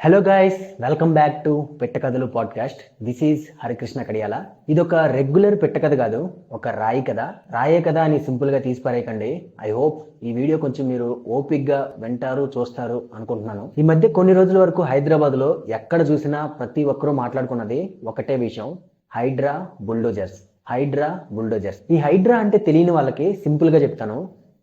Hello guys, welcome back to Pettakathalu podcast. This is Harikrishna Kadiyala. ఇదొక regular పెట్టకథ కాదు, ఒక రాయి కథ. రాయే కథ అని సింపుల్గా తీసి పారేయకండి. ఐ హోప్ ఈ వీడియో కొంచెం మీరు ఓపిక్గా వింటారు, చూస్తారు అనుకుంటున్నాను. ఈ మధ్య కొన్ని రోజుల వరకు హైదరాబాద్లో ఎక్కడ చూసినా ప్రతి ఒక్కరూ మాట్లాడుకున్నది ఒకటే విషయం: హైడ్రా బుల్డోజర్స్. హైడ్రా బుల్డోజర్స్. ఈ హైడ్రా అంటే తెలియని వాళ్ళకి సింపుల్గా చెప్తాను.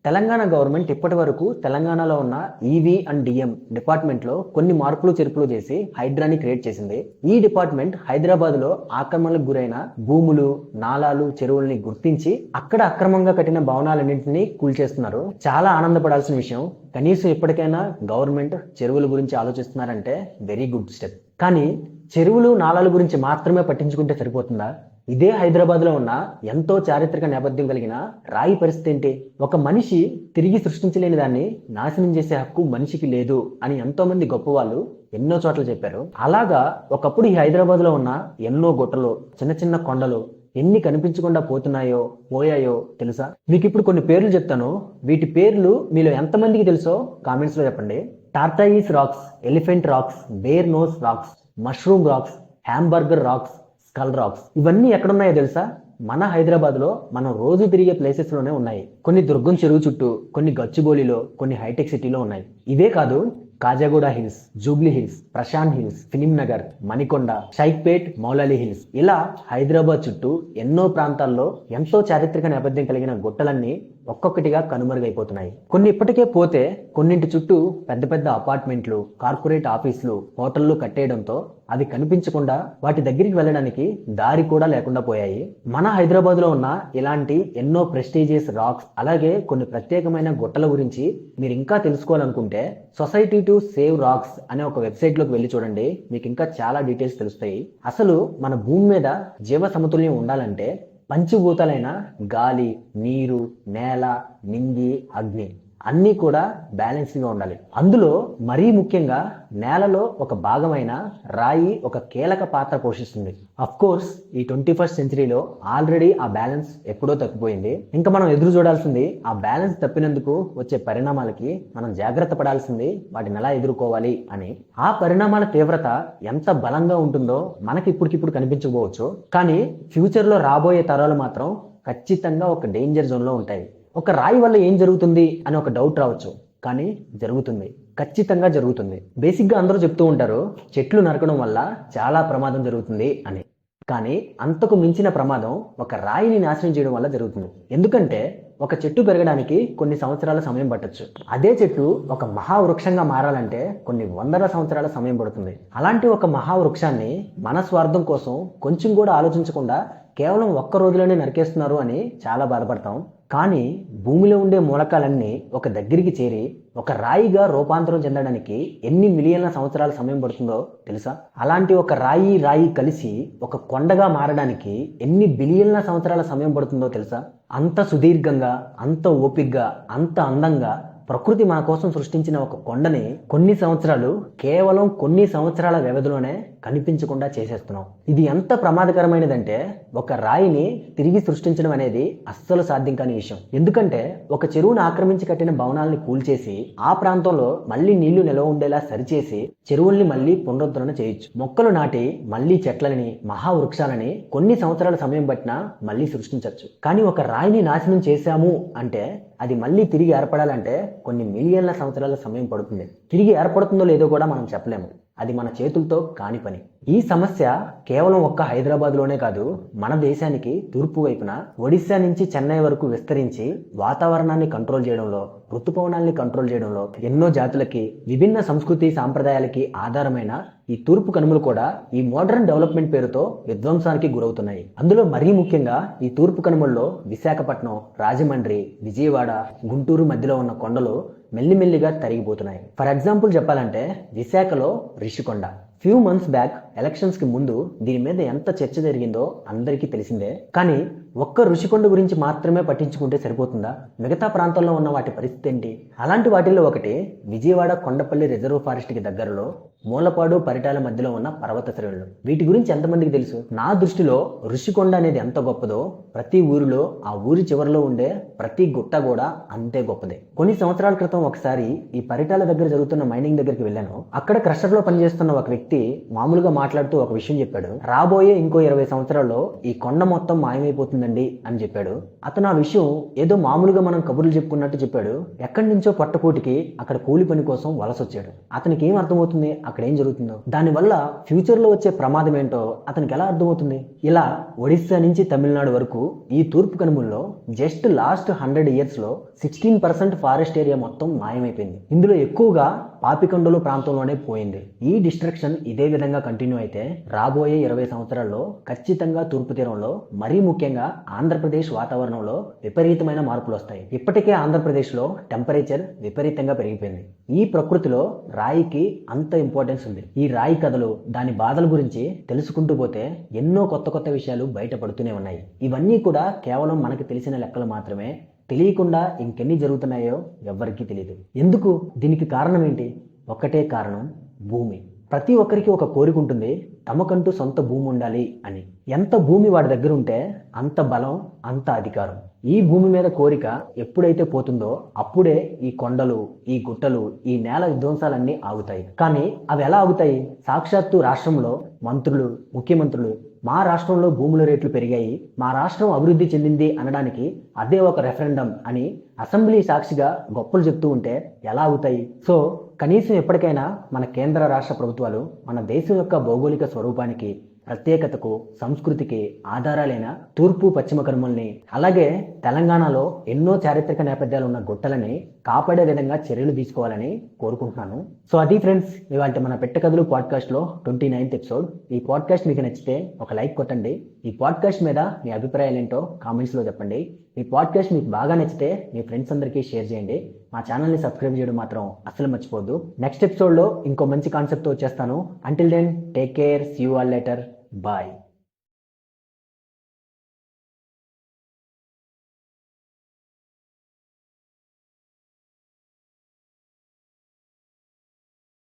తెలంగాణ గవర్నమెంట్ ఇప్పటి వరకు తెలంగాణలో ఉన్న ఈవీ అండ్ డిఎం డిపార్ట్మెంట్లో కొన్ని మార్పులు చేర్పులు చేసి హైడ్రాని క్రియేట్ చేసింది. ఈ డిపార్ట్మెంట్ హైదరాబాద్లో ఆక్రమణలకు గురైన భూములు, నాలాలు, చెరువుల్ని గుర్తించి అక్కడ అక్రమంగా కట్టిన భవనాలన్నింటినీ కూల్చేస్తున్నారు. చాలా ఆనందపడాల్సిన విషయం. కనీసం ఇప్పటికైనా గవర్నమెంట్ చెరువుల గురించి ఆలోచిస్తున్నారంటే వెరీ గుడ్ స్టెప్. కానీ చెరువులు, నాలాల గురించి మాత్రమే పట్టించుకుంటే సరిపోతుందా? ఇదే హైదరాబాద్లో ఉన్న ఎంతో చారిత్రక నేపథ్యం కలిగిన రాయి పరిస్థితి ఏంటి? ఒక మనిషి తిరిగి సృష్టించలేని దాన్ని నాశనం చేసే హక్కు మనిషికి లేదు అని ఎంతో మంది గొప్ప వాళ్ళు ఎన్నో చోట్ల చెప్పారు. అలాగా ఒకప్పుడు ఈ హైదరాబాద్లో ఉన్న ఎన్నో గుట్టలు, చిన్న చిన్న కొండలు ఎన్ని కనిపించకుండా పోయాయో తెలుసా? మీకు ఇప్పుడు కొన్ని పేర్లు చెప్తాను. వీటి పేర్లు మీలో ఎంతమందికి తెలుసో కామెంట్స్ లో చెప్పండి. Tortoise rocks, elephant rocks, bear nose rocks, mushroom rocks, hamburger rocks, skull rocks. ఇవన్నీ ఎక్కడున్నాయో తెలుసా? మన హైదరాబాద్ లో మనం రోజు తిరిగే ప్లేసెస్ లోనే ఉన్నాయి. కొన్ని దుర్గం చెరువు చుట్టూ, కొన్ని గచ్చిబౌలిలో, కొన్ని హైటెక్ సిటీలో ఉన్నాయి. ఇవే కాదు, Khajaguda hills, Jubilee hills, Prashant hills, film Nagar, Manikonda, Shaikpet, Moulali hills, ఇలా హైదరాబాద్ చుట్టూ ఎన్నో ప్రాంతాల్లో ఎంతో చారిత్రక నేపథ్యం కలిగిన గుట్టలన్నీ ఒక్కొక్కటిగా కనుమరుగైపోతున్నాయి. కొన్ని ఇప్పటికే పోతే, కొన్నింటి చుట్టూ పెద్ద పెద్ద అపార్ట్మెంట్లు, కార్పొరేట్ ఆఫీసులు, హోటళ్లు కట్టేయడంతో అవి కనిపించకుండా వాటి దగ్గరికి వెళ్ళడానికి దారి కూడా లేకుండా పోయాయి. మన హైదరాబాద్ లో ఉన్న ఇలాంటి ఎన్నో ప్రెస్టీజియస్ రాక్స్, అలాగే కొన్ని ప్రత్యేకమైన గుట్టల గురించి మీరు ఇంకా తెలుసుకోవాలనుకుంటే సొసైటీ టు సేవ్ రాక్స్ అనే ఒక వెబ్సైట్ లోకి వెళ్ళి చూడండి. మీకు ఇంకా చాలా డీటెయిల్స్ తెలుస్తాయి. అసలు మన భూమి మీద జీవ సమతుల్యం ఉండాలంటే పంచభూతాలైన గాలి, నీరు, నేల, నింగి, అగ్ని అన్నీ కూడా బ్యాలెన్స్గా ఉండాలి. అందులో మరీ ముఖ్యంగా నేలలో ఒక భాగమైన రాయి ఒక కీలక పాత్ర పోషిస్తుంది. అఫ్ కోర్స్ ఈ 21st సెంచరీలో ఆల్రెడీ ఆ బ్యాలెన్స్ ఎప్పుడో తప్పిపోయింది. ఇంకా మనం ఎదురు చూడాల్సింది ఆ బ్యాలెన్స్ తప్పినందుకు వచ్చే పరిణామాలకి మనం జాగ్రత్త పడాల్సింది, వాటిని ఎలా ఎదుర్కోవాలి అని. ఆ పరిణామాల తీవ్రత ఎంత బలంగా ఉంటుందో మనకి ఇప్పటికిప్పుడు కనిపించకపోవచ్చు, కానీ ఫ్యూచర్లో రాబోయే తరాలు మాత్రం ఖచ్చితంగా ఒక డేంజర్ జోన్లో ఉంటాయి. ఒక రాయి వల్ల ఏం జరుగుతుంది అని ఒక డౌట్ రావచ్చు, కానీ జరుగుతుంది, ఖచ్చితంగా జరుగుతుంది. బేసిక్గా అందరూ చెప్తూ ఉంటారు చెట్లు నరకడం వల్ల చాలా ప్రమాదం జరుగుతుంది అని. కానీ అంతకు మించిన ప్రమాదం ఒక రాయిని నాశనం చేయడం వల్ల జరుగుతుంది. ఎందుకంటే ఒక చెట్టు పెరగడానికి కొన్ని సంవత్సరాల సమయం పట్టొచ్చు. అదే చెట్టు ఒక మహావృక్షంగా మారాలంటే కొన్ని వందల సంవత్సరాల సమయం పడుతుంది. అలాంటి ఒక మహావృక్షాన్ని మన స్వార్థం కోసం కొంచెం కూడా ఆలోచించకుండా కేవలం ఒక్క రోజులోనే నరికేస్తున్నారు అని చాలా బాధపడతాం. కానీ భూమిలో ఉండే మూలకాలన్నీ ఒక దగ్గరికి చేరి ఒక రాయిగా రూపాంతరం చెందడానికి ఎన్ని మిలియన్ల సంవత్సరాల సమయం పడుతుందో తెలుసా? అలాంటి ఒక రాయి కలిసి ఒక కొండగా మారడానికి ఎన్ని బిలియన్ల సంవత్సరాల సమయం పడుతుందో తెలుసా? అంత సుదీర్ఘంగా, అంత ఓపిగ్గా, అంత అందంగా ప్రకృతి మన కోసం సృష్టించిన ఒక కొండని కేవలం కొన్ని సంవత్సరాల వ్యవధిలోనే కనిపించకుండా చేసేస్తున్నాం. ఇది ఎంత ప్రమాదకరమైనదంటే ఒక రాయిని తిరిగి సృష్టించడం అనేది అస్సలు సాధ్యం కాని విషయం. ఎందుకంటే ఒక చెరువును ఆక్రమించి కట్టిన భవనాలని కూల్చేసి ఆ ప్రాంతంలో మళ్ళీ నీళ్లు నిలవ ఉండేలా సరిచేసి చెరువుల్ని మళ్ళీ పునరుద్ధరణ చేయొచ్చు. మొక్కలు నాటి మళ్ళీ చెట్లని, మహావృక్షాలని కొన్ని సంవత్సరాల సమయం పట్టినా మళ్ళీ సృష్టించవచ్చు. కానీ ఒక రాయిని నాశనం చేశాము అంటే అది మళ్ళీ తిరిగి ఏర్పడాలంటే కొన్ని మిలియన్ల సంవత్సరాల సమయం పడుతుంది. తిరిగి ఏర్పడుతుందో లేదో కూడా మనం చెప్పలేము. అది మన చేతులతో కాని పని. ఈ సమస్య కేవలం ఒక్క హైదరాబాద్లోనే కాదు, మన దేశానికి తూర్పు వైపున ఒడిశా నుంచి చెన్నై వరకు విస్తరించి వాతావరణాన్ని కంట్రోల్ చేయడంలో, ఋతుపవనాల్ని కంట్రోల్ చేయడంలో ఎన్నో జాతులకి, విభిన్న సంస్కృతి సాంప్రదాయాలకి ఆధారమైన ఈ తూర్పు కనుమలు కూడా ఈ మోడర్న్ డెవలప్మెంట్ పేరుతో విధ్వంసానికి గురవుతున్నాయి. అందులో మరీ ముఖ్యంగా ఈ తూర్పు కనుమల్లో విశాఖపట్నం, రాజమండ్రి, విజయవాడ, గుంటూరు మధ్యలో ఉన్న కొండలు మెల్లిమెల్లిగా తరిగిపోతున్నాయి. ఫర్ ఎగ్జాంపుల్ చెప్పాలంటే విశాఖలో Rishikonda, few months back elections కి ముందు దీని మీద ఎంత చర్చ జరిగిందో అందరికీ తెలిసిందే. కానీ ఒక్క ఋషికొండ గురించి మాత్రమే పట్టించుకుంటే సరిపోతుందా? మిగతా ప్రాంతాల్లో ఉన్న వాటి పరిస్థితి ఏంటి? అలాంటి వాటిల్లో ఒకటి విజయవాడ కొండపల్లి రిజర్వ్ ఫారెస్ట్ కి దగ్గరలో మూలపాడు పరిటాల మధ్యలో ఉన్న పర్వత శ్రేణులు. వీటి గురించి ఎంతమందికి తెలుసు? నా దృష్టిలో ఋషికొండ అనేది ఎంత గొప్పదో ప్రతి ఊరిలో ఆ ఊరి చివరిలో ఉండే ప్రతి గుట్ట కూడా అంతే గొప్పదే. కొన్ని సంవత్సరాల క్రితం ఒకసారి ఈ పరిటాల దగ్గర జరుగుతున్న మైనింగ్ దగ్గరికి వెళ్ళాను. అక్కడ క్రషర్ లో పనిచేస్తున్న ఒక వ్యక్తి మామూలుగా మాట్లాడుతూ ఒక విషయం చెప్పాడు. రాబోయే ఇంకో 20 సంవత్సరాల్లో ఈ కొండ మొత్తం మాయమైపోతుందండి అని చెప్పాడు. అతను ఆ విషయం ఏదో మామూలుగా మనం కబుర్లు చెప్పుకున్నట్టు చెప్పాడు. ఎక్కడి నుంచో పట్టకోటికి అక్కడ కూలి పని కోసం వలస వచ్చాడు. అతనికి ఏం అర్థమవుతుంది అక్కడ ఏం జరుగుతుందో? దానివల్ల ఫ్యూచర్ లో వచ్చే ప్రమాదం ఏంటో అతనికి ఎలా అర్థమవుతుంది? ఇలా ఒడిస్సా నుంచి తమిళనాడు వరకు ఈ తూర్పు కనుమల్లో జస్ట్ లాస్ట్ 100 years లో 16% ఫారెస్ట్ ఏరియా మొత్తం మాయమైపోయింది. ఇందులో ఎక్కువగా పాపికొండలు ప్రాంతంలోనే పోయింది. ఈ డిస్ట్రక్షన్ ఇదే విధంగా కంటిన్యూ అయితే రాబోయే 20 సంవత్సరాల్లో ఖచ్చితంగా తూర్పు తీరంలో మరీ ముఖ్యంగా ఆంధ్రప్రదేశ్ వాతావరణంలో విపరీతమైన మార్పులు వస్తాయి. ఇప్పటికే ఆంధ్రప్రదేశ్ లో టెంపరేచర్ విపరీతంగా పెరిగిపోయింది. ఈ ప్రకృతిలో రాయికి అంత ఇంపార్టెన్స్ ఉంది. ఈ రాయి కథలు, దాని బాధల గురించి తెలుసుకుంటూ పోతే ఎన్నో కొత్త కొత్త విషయాలు బయటపడుతూనే ఉన్నాయి. ఇవన్నీ కూడా కేవలం మనకు తెలిసిన లెక్కలు మాత్రమే. తెలియకుండా ఇంకెన్ని జరుగుతున్నాయో ఎవ్వరికీ తెలియదు. ఎందుకు? దీనికి కారణం ఏంటి? ఒక్కటే కారణం, భూమి. ప్రతి ఒక్కరికి ఒక కోరిక ఉంటుంది, తమకంటూ సొంత భూమి ఉండాలి అని. ఎంత భూమి వాడి దగ్గర ఉంటే అంత బలం, అంత అధికారం. ఈ భూమి మీద కోరిక ఎప్పుడైతే పోతుందో అప్పుడే ఈ కొండలు, ఈ గుట్టలు, ఈ నేల విధ్వంసాలన్నీ ఆగుతాయి. కానీ అవి ఎలా ఆగుతాయి? సాక్షాత్తు రాష్ట్రంలో మంత్రులు, ముఖ్యమంత్రులు మా రాష్ట్రంలో భూముల రేట్లు పెరిగాయి, మా రాష్ట్రం అభివృద్ధి చెందింది అనడానికి అదే ఒక రెఫరెండం అని అసెంబ్లీ సాక్షిగా గొప్పలు చెప్తూ ఉంటే ఎలా అవుతాయి? సో కనీసం ఎప్పటికైనా మన కేంద్ర రాష్ట్ర ప్రభుత్వాలు మన దేశం యొక్క భౌగోళిక స్వరూపానికి, ప్రత్యేకతకు, సంస్కృతికి ఆధారాలైన తూర్పు పశ్చిమ కనుమల్ని, అలాగే తెలంగాణలో ఎన్నో చారిత్రక నేపథ్యాలు ఉన్న గుట్టలని కాపాడే విధంగా చర్యలు తీసుకోవాలని కోరుకుంటున్నాను. సో అది ఫ్రెండ్స్, ఇవాళ మన పెట్టకథలు పాడ్కాస్ట్ లో 29th ఎపిసోడ్. ఈ పాడ్కాస్ట్ మీకు నచ్చితే ఒక లైక్ కొట్టండి. ఈ పాడ్కాస్ట్ మీద మీ అభిప్రాయాలు ఏంటో కామెంట్స్ లో చెప్పండి. ఈ పాడ్కాస్ట్ మీకు బాగా నచ్చితే మీ ఫ్రెండ్స్ అందరికీ షేర్ చేయండి. మా ఛానల్ని సబ్స్క్రైబ్ చేయడం మాత్రం అస్సలు మర్చిపోవద్దు. నెక్స్ట్ ఎపిసోడ్లో ఇంకో మంచి కాన్సెప్ట్తో వచ్చేస్తాను. Until then take care, see you all later, bye.